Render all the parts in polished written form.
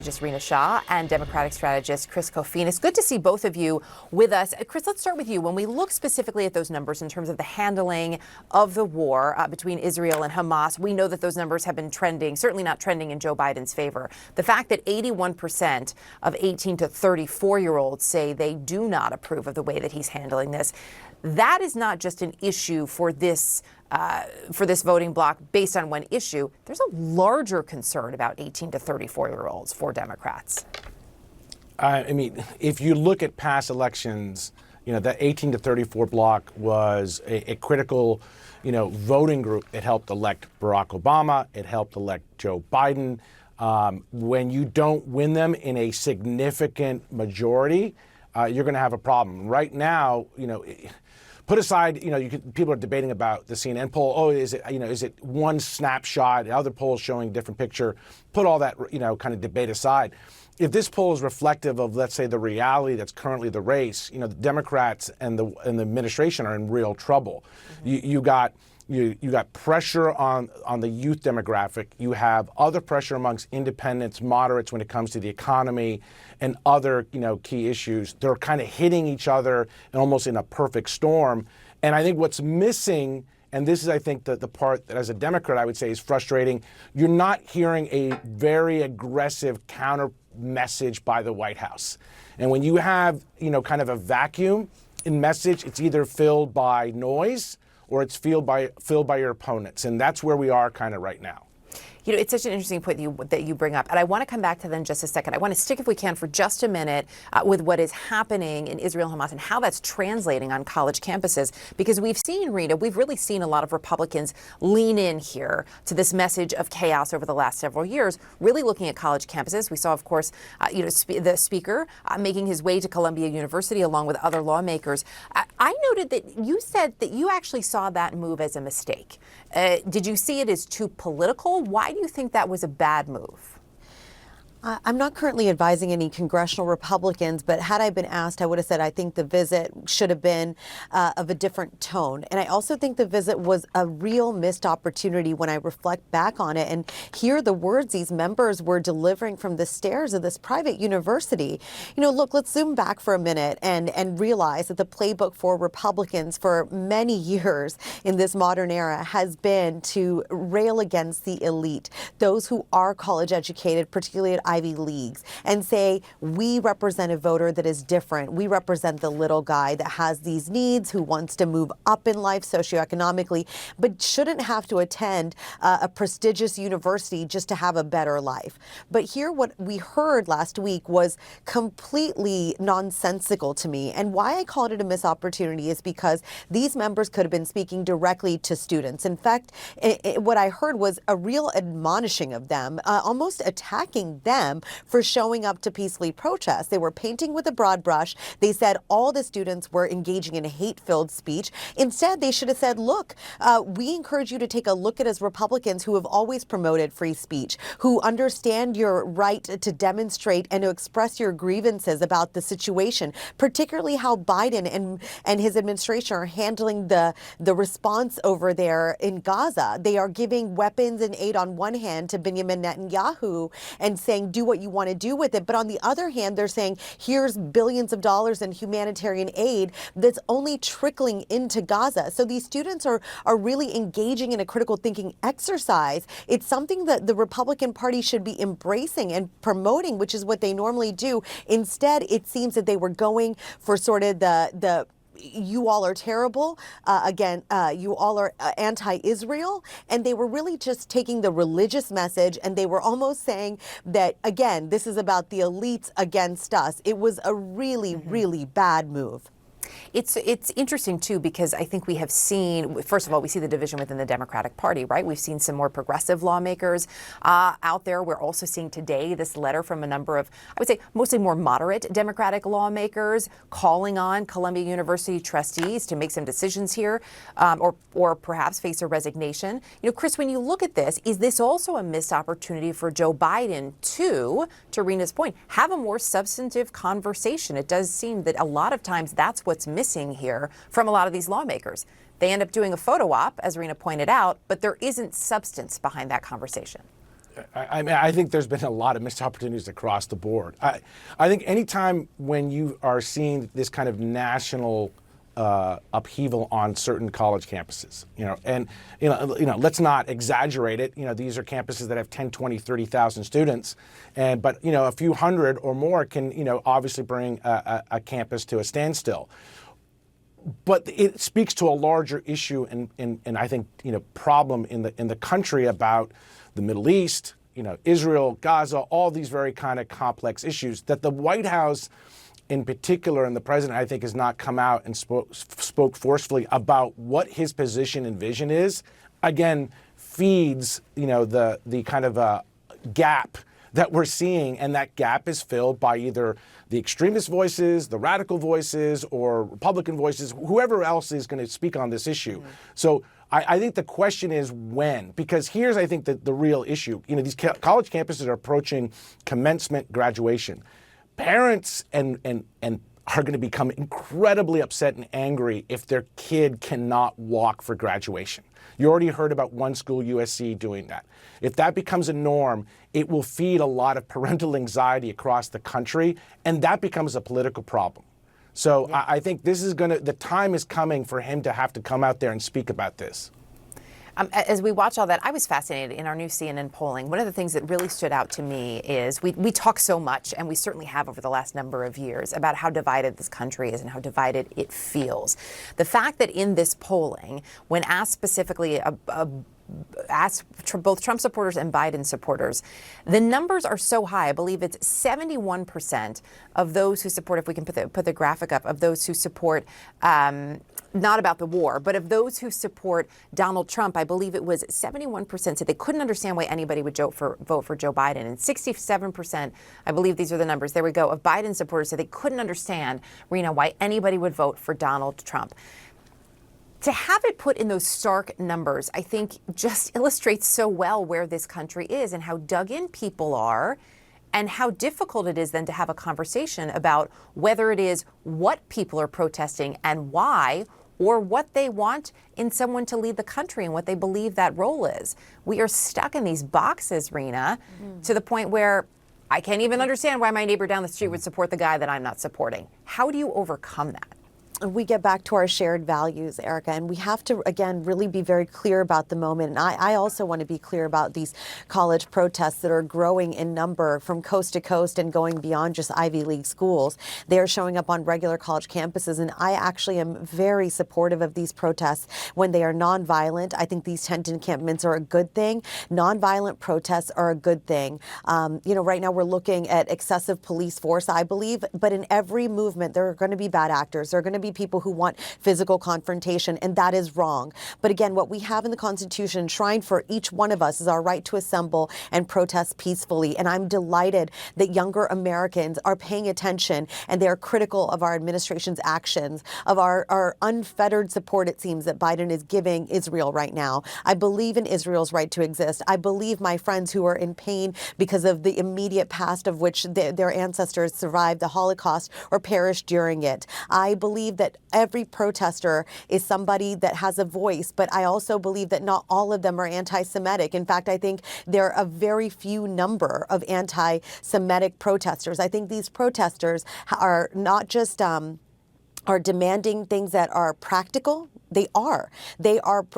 Just Rina Shah and Democratic strategist Chris Coffin. It's good to see both of you with us. Chris, let's start with you. When we look specifically at those numbers in terms of the handling of the war between Israel and Hamas, we know that those numbers have been trending, certainly not trending in Joe Biden's favor. The fact that 81% of 18 to 34-year-olds say they do not approve of the way that he's handling this, that is not just an issue for this voting bloc based on one issue. There's a larger concern about 18 to 34-year-olds for Democrats. I mean, if you look at past elections, that 18 to 34 bloc was a critical, voting group. It helped elect Barack Obama. It helped elect Joe Biden. When you don't win them in a significant majority, you're going to have a problem. Right now, put aside, people are debating about the CNN poll. Oh, is it one snapshot? Other polls showing a different picture. Put all that, kind of debate aside. If this poll is reflective of, let's say, the reality that's currently the race, the Democrats and the administration are in real trouble. Mm-hmm. You got pressure on the youth demographic. You have other pressure amongst independents, moderates when it comes to the economy and other, key issues. They're kind of hitting each other and almost in a perfect storm. And I think what's missing, and this is, I think, the part that as a Democrat I would say is frustrating, you're not hearing a very aggressive counter message by the White House. And when you have, kind of a vacuum in message, it's either filled by noise or it's filled by your opponents. And that's where we are kind of right now. It's such an interesting point that you bring up. And I want to come back to that in just a second. I want to stick, if we can, for just a minute with what is happening in Israel and Hamas and how that's translating on college campuses. Because we've really seen a lot of Republicans lean in here to this message of chaos over the last several years, really looking at college campuses. We saw, of course, the speaker making his way to Columbia University along with other lawmakers. I noted that you said that you actually saw that move as a mistake. Did you see it as too political? Why do you think that was a bad move? I'm not currently advising any congressional Republicans, but had I been asked, I would have said I think the visit should have been of a different tone. And I also think the visit was a real missed opportunity when I reflect back on it and hear the words these members were delivering from the stairs of this private university. Look, let's zoom back for a minute and realize that the playbook for Republicans for many years in this modern era has been to rail against the elite, those who are college educated, particularly at Ivy Leagues, and say, we represent a voter that is different. We represent the little guy that has these needs, who wants to move up in life socioeconomically, but shouldn't have to attend a prestigious university just to have a better life. But here, what we heard last week was completely nonsensical to me. And why I called it a missed opportunity is because these members could have been speaking directly to students. In fact, what I heard was a real admonishing of them, almost attacking them for showing up to peacefully protest. They were painting with a broad brush. They said all the students were engaging in a hate-filled speech. Instead, they should have said, look, we encourage you to take a look at us Republicans who have always promoted free speech, who understand your right to demonstrate and to express your grievances about the situation, particularly how Biden and his administration are handling the response over there in Gaza. They are giving weapons and aid on one hand to Benjamin Netanyahu and saying, do what you want to do with it. But on the other hand, they're saying, here's billions of dollars in humanitarian aid that's only trickling into Gaza. So these students are really engaging in a critical thinking exercise. It's something that the Republican Party should be embracing and promoting, which is what they normally do. Instead, it seems that they were going for sort of the you all are terrible, you all are anti-Israel. And they were really just taking the religious message, and they were almost saying that, again, this is about the elites against us. It was a really, really bad move. It's interesting, too, because I think we have seen, first of all, we see the division within the Democratic Party, right? We've seen some more progressive lawmakers out there. We're also seeing today this letter from a number of, I would say, mostly more moderate Democratic lawmakers calling on Columbia University trustees to make some decisions here or perhaps face a resignation. Chris, when you look at this, is this also a missed opportunity for Joe Biden to Rina's point, have a more substantive conversation? It does seem that a lot of times that's what's missing here from a lot of these lawmakers. They end up doing a photo op, as Rina pointed out, but there isn't substance behind that conversation. I mean, I think there's been a lot of missed opportunities across the board. I think anytime when you are seeing this kind of national upheaval on certain college campuses, and let's not exaggerate it. These are campuses that have 10, 20, 30,000 students, but a few hundred or more can obviously bring a campus to a standstill. But it speaks to a larger issue and I think problem in the country about the Middle East, Israel, Gaza, all these very kind of complex issues that the White House in particular, and the president, I think, has not come out and spoke forcefully about what his position and vision is, again, feeds, the kind of gap that we're seeing, and that gap is filled by either the extremist voices, the radical voices, or Republican voices, whoever else is going to speak on this issue. Mm-hmm. So I think the question is when, because here's, I think, the real issue. These college campuses are approaching commencement, graduation. Parents and are going to become incredibly upset and angry if their kid cannot walk for graduation. You already heard about one school, USC, doing that. If that becomes a norm, it will feed a lot of parental anxiety across the country, and that becomes a political problem. So yeah. I think the time is coming for him to have to come out there and speak about this. As we watch all that, I was fascinated in our new CNN polling. One of the things that really stood out to me is we talk so much, and we certainly have over the last number of years, about how divided this country is and how divided it feels. The fact that in this polling, when asked specifically asked both Trump supporters and Biden supporters, the numbers are so high. I believe it's 71% of those who support, if we can put the graphic up, of those who support not about the war, but of those who support Donald Trump, I believe it was 71% said they couldn't understand why anybody would vote for Joe Biden. And 67%, I believe these are the numbers, there we go, of Biden supporters said they couldn't understand, Rina, why anybody would vote for Donald Trump. To have it put in those stark numbers, I think just illustrates so well where this country is and how dug in people are, and how difficult it is then to have a conversation about whether it is what people are protesting and why, or what they want in someone to lead the country and what they believe that role is. We are stuck in these boxes, Rina, to the point where I can't even understand why my neighbor down the street would support the guy that I'm not supporting. How do you overcome that? We get back to our shared values, Erica, and we have to, again, really be very clear about the moment. And I also want to be clear about these college protests that are growing in number from coast to coast and going beyond just Ivy League schools. They are showing up on regular college campuses, and I actually am very supportive of these protests when they are nonviolent. I think these tent encampments are a good thing. Nonviolent protests are a good thing. Right now we're looking at excessive police force, I believe, but in every movement there are going to be bad actors. There are going to be people who want physical confrontation, and that is wrong. But again, what we have in the Constitution enshrined for each one of us is our right to assemble and protest peacefully. And I'm delighted that younger Americans are paying attention and they are critical of our administration's actions, of our unfettered support, it seems, that Biden is giving Israel right now. I believe in Israel's right to exist. I believe my friends who are in pain because of the immediate past of which their ancestors survived the Holocaust or perished during it. I believe that every protester is somebody that has a voice, but I also believe that not all of them are anti-Semitic. In fact, I think there are a very few number of anti-Semitic protesters. I think these protesters are not just are demanding things that are practical. They are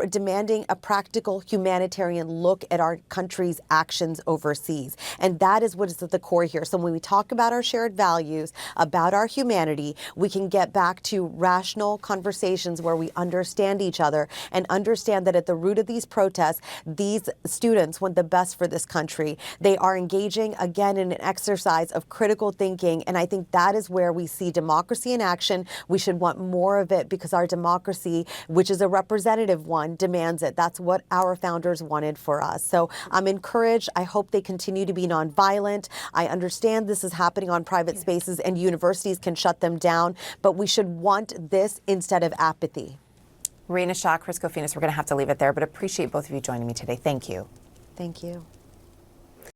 demanding a practical humanitarian look at our country's actions overseas. And that is what is at the core here. So when we talk about our shared values, about our humanity, we can get back to rational conversations where we understand each other and understand that at the root of these protests, these students want the best for this country. They are engaging, again, in an exercise of critical thinking. And I think that is where we see democracy in action. We should want more of it because our democracy, which is a representative one, demands it. That's what our founders wanted for us. So I'm encouraged. I hope they continue to be nonviolent. I understand this is happening on private spaces and universities can shut them down, but we should want this instead of apathy. Rina Shah, Chris Kofinas, we're going to have to leave it there, but appreciate both of you joining me today. Thank you. Thank you.